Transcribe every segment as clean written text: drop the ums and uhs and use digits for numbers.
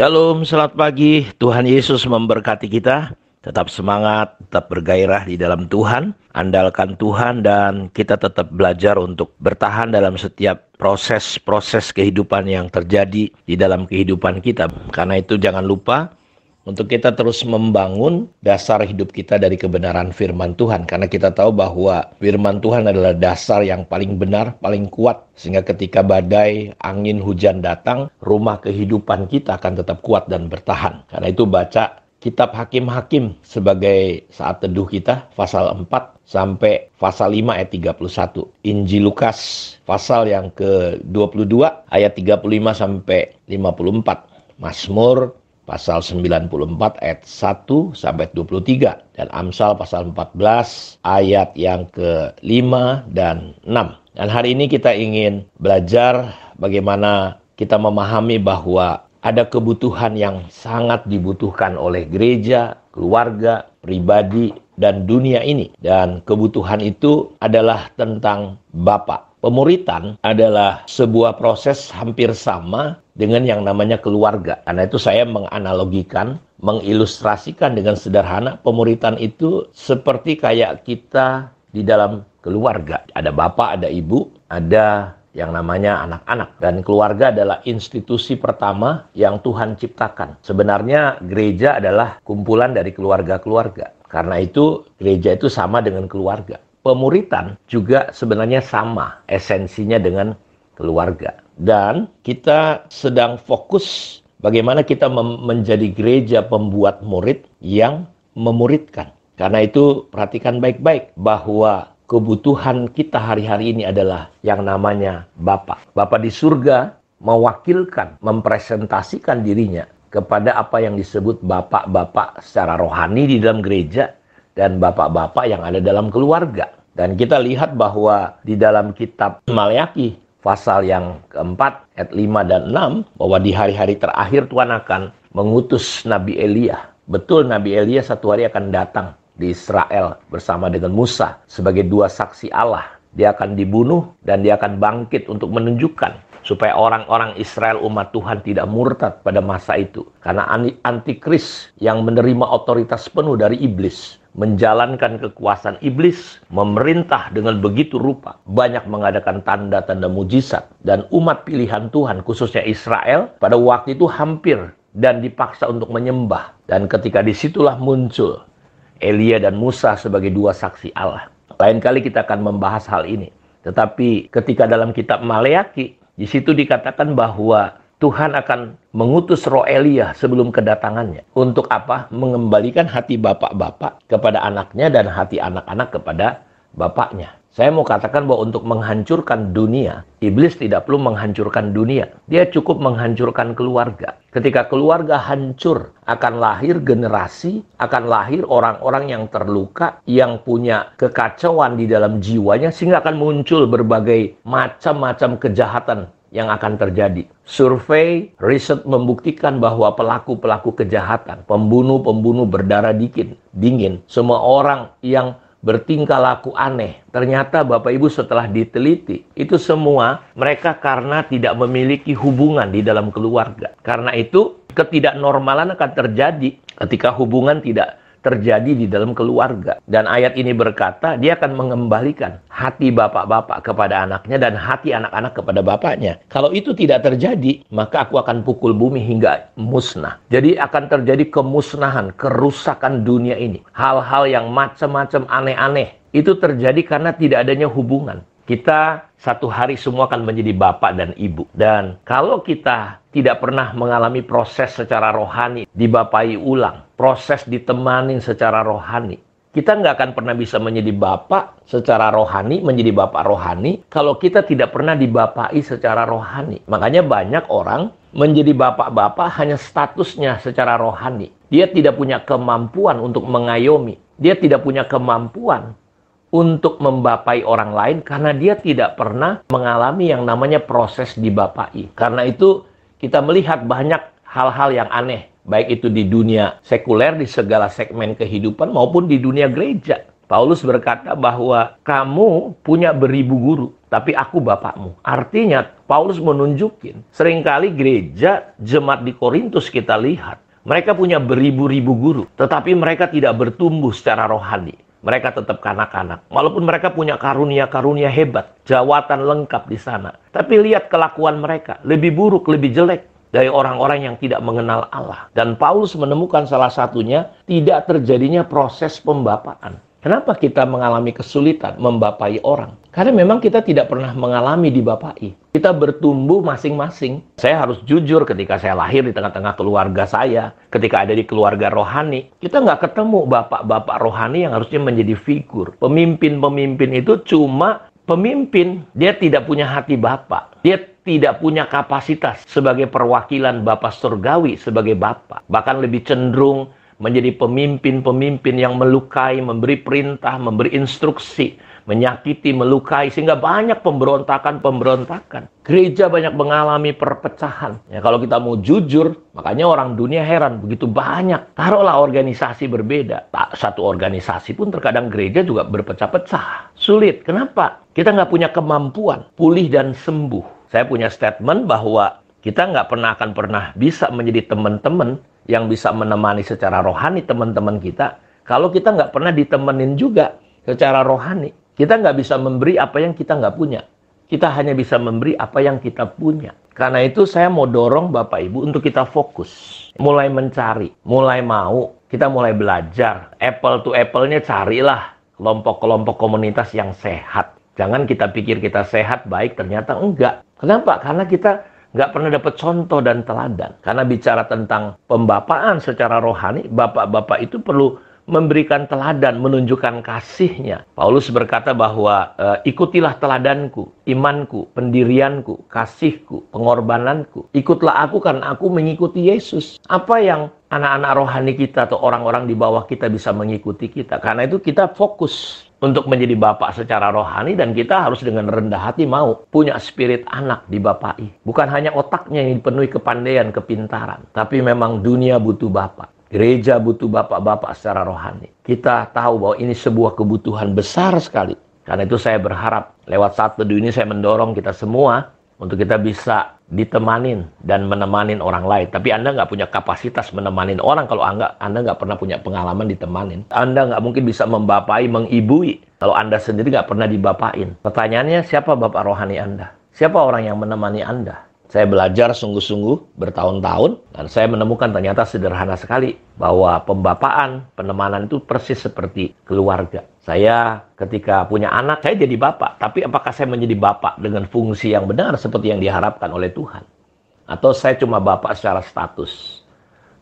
Shalom, selamat pagi. Tuhan Yesus memberkati kita. Tetap semangat, tetap bergairah di dalam Tuhan. Andalkan Tuhan dan kita tetap belajar untuk bertahan dalam setiap proses-proses kehidupan yang terjadi di dalam kehidupan kita. Karena itu jangan lupa untuk kita terus membangun dasar hidup kita dari kebenaran firman Tuhan. Karena kita tahu bahwa firman Tuhan adalah dasar yang paling benar, paling kuat. Sehingga ketika badai, angin, hujan datang, rumah kehidupan kita akan tetap kuat dan bertahan. Karena itu baca kitab Hakim-Hakim sebagai saat teduh kita, pasal 4 sampai pasal 5 ayat 31. Injil Lukas pasal yang ke-22 ayat 35 sampai 54. Mazmur pasal 94 ayat 1 sampai 23 dan Amsal pasal 14 ayat yang ke-5 dan 6. Dan hari ini kita ingin belajar bagaimana kita memahami bahwa ada kebutuhan yang sangat dibutuhkan oleh gereja, keluarga, pribadi, dan dunia ini. Dan kebutuhan itu adalah tentang Bapa. Pemuritan adalah sebuah proses hampir sama dengan yang namanya keluarga. Karena itu saya menganalogikan, mengilustrasikan dengan sederhana, pemuritan itu seperti kayak kita di dalam keluarga. Ada bapak, ada ibu, ada yang namanya anak-anak. Dan keluarga adalah institusi pertama yang Tuhan ciptakan. Sebenarnya gereja adalah kumpulan dari keluarga-keluarga. Karena itu gereja itu sama dengan keluarga. Pemuritan juga sebenarnya sama esensinya dengan keluarga. Dan kita sedang fokus bagaimana kita menjadi gereja pembuat murid yang memuridkan. Karena itu perhatikan baik-baik bahwa kebutuhan kita hari-hari ini adalah yang namanya Bapa. Bapa di surga mewakilkan, mempresentasikan dirinya kepada apa yang disebut bapak-bapak secara rohani di dalam gereja dan bapak-bapak yang ada dalam keluarga. Dan kita lihat bahwa di dalam kitab Maleakhi pasal yang keempat ayat 5 dan 6 bahwa di hari-hari terakhir Tuhan akan mengutus Nabi Elia. Betul, Nabi Elia satu hari akan datang di Israel bersama dengan Musa sebagai dua saksi Allah. Dia akan dibunuh dan dia akan bangkit untuk menunjukkan supaya orang-orang Israel umat Tuhan tidak murtad pada masa itu. Karena antikris yang menerima otoritas penuh dari iblis, menjalankan kekuasaan iblis, memerintah dengan begitu rupa, banyak mengadakan tanda-tanda mujizat. Dan umat pilihan Tuhan, khususnya Israel, pada waktu itu hampir dan dipaksa untuk menyembah. Dan ketika disitulah muncul Elia dan Musa sebagai dua saksi Allah. Lain kali kita akan membahas hal ini. Tetapi ketika dalam kitab Maleakhi, di situ dikatakan bahwa Tuhan akan mengutus roh Elia sebelum kedatangannya. Untuk apa? Mengembalikan hati bapak-bapak kepada anaknya dan hati anak-anak kepada bapaknya. Saya mau katakan bahwa untuk menghancurkan dunia, iblis tidak perlu menghancurkan dunia. Dia cukup menghancurkan keluarga. Ketika keluarga hancur, akan lahir generasi, akan lahir orang-orang yang terluka, yang punya kekacauan di dalam jiwanya, sehingga akan muncul berbagai macam-macam kejahatan yang akan terjadi. Survei, riset membuktikan bahwa pelaku-pelaku kejahatan, pembunuh-pembunuh berdarah dingin, semua orang yang bertingkah laku aneh. Ternyata Bapak Ibu setelah diteliti, itu semua mereka karena tidak memiliki hubungan di dalam keluarga. Karena itu ketidaknormalan akan terjadi ketika hubungan tidak terjadi di dalam keluarga. Dan ayat ini berkata, dia akan mengembalikan hati bapak-bapak kepada anaknya dan hati anak-anak kepada bapaknya. Kalau itu tidak terjadi, maka aku akan pukul bumi hingga musnah. Jadi akan terjadi kemusnahan, kerusakan dunia ini. Hal-hal yang macam-macam aneh-aneh. Itu terjadi karena tidak adanya hubungan. Kita satu hari semua akan menjadi bapak dan ibu. Dan kalau kita tidak pernah mengalami proses secara rohani, dibapai ulang, proses ditemani secara rohani, kita nggak akan pernah bisa menjadi bapak secara rohani, menjadi bapak rohani, kalau kita tidak pernah dibapai secara rohani. Makanya banyak orang menjadi bapak-bapak hanya statusnya secara rohani. Dia tidak punya kemampuan untuk mengayomi. Dia tidak punya kemampuan untuk membapai orang lain karena dia tidak pernah mengalami yang namanya proses dibapai. Karena itu kita melihat banyak hal-hal yang aneh, baik itu di dunia sekuler, di segala segmen kehidupan maupun di dunia gereja. Paulus berkata bahwa kamu punya beribu guru, tapi aku bapakmu. Artinya Paulus menunjukin, seringkali gereja jemaat di Korintus kita lihat, mereka punya beribu-ribu guru, tetapi mereka tidak bertumbuh secara rohani. Mereka tetap kanak-kanak. Walaupun mereka punya karunia-karunia hebat, jawatan lengkap di sana. Tapi lihat kelakuan mereka, lebih buruk, lebih jelek dari orang-orang yang tidak mengenal Allah. Dan Paulus menemukan salah satunya, tidak terjadinya proses pembapaan. Kenapa kita mengalami kesulitan membapai orang? Karena memang kita tidak pernah mengalami dibapai. Kita bertumbuh masing-masing. Saya harus jujur, ketika saya lahir di tengah-tengah keluarga saya, ketika ada di keluarga rohani, kita nggak ketemu bapak-bapak rohani yang harusnya menjadi figur. Pemimpin-pemimpin itu cuma pemimpin. Dia tidak punya hati bapak. Dia tidak punya kapasitas sebagai perwakilan Bapa Surgawi, sebagai bapak. Bahkan lebih cenderung menjadi pemimpin-pemimpin yang melukai, memberi perintah, memberi instruksi, menyakiti, melukai, sehingga banyak pemberontakan. Gereja banyak mengalami perpecahan. Ya, kalau kita mau jujur, makanya orang dunia heran, begitu banyak. Taruhlah organisasi berbeda. Tak satu organisasi pun terkadang gereja juga berpecah-pecah. Sulit. Kenapa? Kita nggak punya kemampuan pulih dan sembuh. Saya punya statement bahwa kita nggak akan pernah bisa menjadi teman-teman yang bisa menemani secara rohani teman-teman kita, kalau kita nggak pernah ditemenin juga secara rohani. Kita nggak bisa memberi apa yang kita nggak punya. Kita hanya bisa memberi apa yang kita punya. Karena itu saya mau dorong Bapak Ibu untuk kita fokus. Mulai mencari, mulai mau, kita mulai belajar. Apple to apple-nya carilah kelompok-kelompok komunitas yang sehat. Jangan kita pikir kita sehat, baik, ternyata enggak. Kenapa? Karena kita nggak pernah dapat contoh dan teladan. Karena bicara tentang pembapaan secara rohani, bapak-bapak itu perlu memberikan teladan, menunjukkan kasihnya. Paulus berkata bahwa ikutilah teladanku, imanku, pendirianku, kasihku, pengorbananku. Ikutlah aku karena aku mengikuti Yesus. Apa yang anak-anak rohani kita atau orang-orang di bawah kita bisa mengikuti kita? Karena itu kita fokus untuk menjadi bapak secara rohani, dan kita harus dengan rendah hati mau punya spirit anak dibapai. Bukan hanya otaknya yang dipenuhi kepandaian, kepintaran, tapi memang dunia butuh bapak. Gereja butuh bapak-bapak secara rohani. Kita tahu bahwa ini sebuah kebutuhan besar sekali. Karena itu saya berharap lewat Saat Teduh ini saya mendorong kita semua untuk kita bisa ditemanin dan menemanin orang lain. Tapi Anda nggak punya kapasitas menemanin orang kalau Anda nggak pernah punya pengalaman ditemanin. Anda nggak mungkin bisa membapai, mengibui kalau Anda sendiri nggak pernah dibapain. Pertanyaannya, siapa bapak rohani Anda? Siapa orang yang menemani Anda? Saya belajar sungguh-sungguh bertahun-tahun, dan saya menemukan ternyata sederhana sekali bahwa pembapaan, penemanan itu persis seperti keluarga. Saya ketika punya anak, saya jadi bapak. Tapi apakah saya menjadi bapak dengan fungsi yang benar seperti yang diharapkan oleh Tuhan? Atau saya cuma bapak secara status?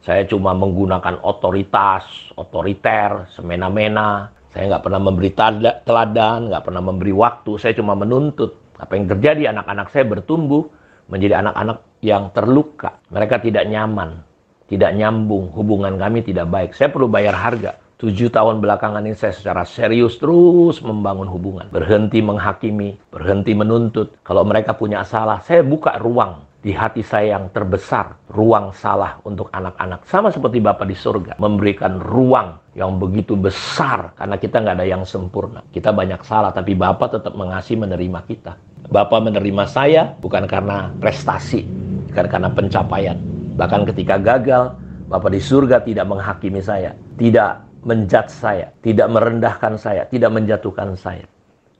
Saya cuma menggunakan otoritas, otoriter, semena-mena. Saya nggak pernah memberi teladan, nggak pernah memberi waktu. Saya cuma menuntut. Apa yang terjadi, anak-anak saya bertumbuh menjadi anak-anak yang terluka. Mereka tidak nyaman, tidak nyambung, hubungan kami tidak baik. Saya perlu bayar harga. 7 tahun belakangan ini saya secara serius terus membangun hubungan. Berhenti menghakimi, berhenti menuntut. Kalau mereka punya salah, saya buka ruang di hati saya yang terbesar. Ruang salah untuk anak-anak. Sama seperti Bapa di surga. Memberikan ruang yang begitu besar. Karena kita nggak ada yang sempurna. Kita banyak salah, tapi Bapa tetap mengasihi, menerima kita. Bapa menerima saya bukan karena prestasi, bukan karena pencapaian. Bahkan ketika gagal, Bapa di surga tidak menghakimi saya, tidak menjudge saya, tidak merendahkan saya, tidak menjatuhkan saya.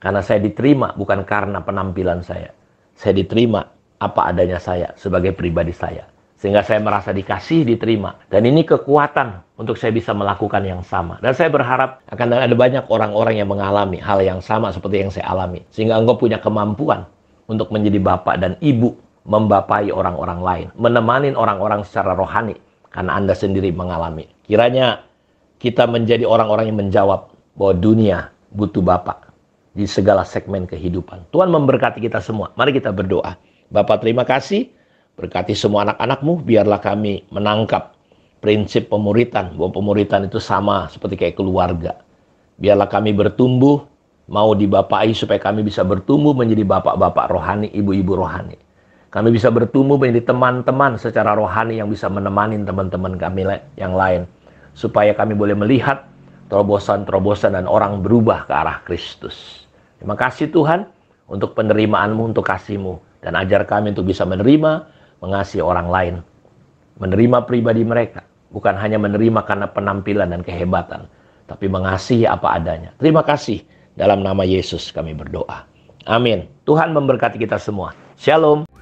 Karena saya diterima bukan karena penampilan saya. Saya diterima apa adanya saya sebagai pribadi saya. Sehingga saya merasa dikasih, diterima. Dan ini kekuatan untuk saya bisa melakukan yang sama. Dan saya berharap akan ada banyak orang-orang yang mengalami hal yang sama seperti yang saya alami. Sehingga engkau punya kemampuan untuk menjadi bapak dan ibu, membapai orang-orang lain, menemani orang-orang secara rohani. Karena Anda sendiri mengalami. Kiranya kita menjadi orang-orang yang menjawab bahwa dunia butuh bapak di segala segmen kehidupan. Tuhan memberkati kita semua. Mari kita berdoa. Bapak, terima kasih. Berkati semua anak-anakmu, biarlah kami menangkap prinsip pemuritan, bahwa pemuritan itu sama seperti kayak keluarga. Biarlah kami bertumbuh, mau dibapai supaya kami bisa bertumbuh menjadi bapak-bapak rohani, ibu-ibu rohani. Kami bisa bertumbuh menjadi teman-teman secara rohani yang bisa menemani teman-teman kami yang lain. Supaya kami boleh melihat terobosan-terobosan dan orang berubah ke arah Kristus. Terima kasih Tuhan untuk penerimaan-Mu, untuk kasih-Mu. Dan ajar kami untuk bisa menerima, mengasihi orang lain. Menerima pribadi mereka. Bukan hanya menerima karena penampilan dan kehebatan, tapi mengasihi apa adanya. Terima kasih. Dalam nama Yesus kami berdoa. Amin. Tuhan memberkati kita semua. Shalom.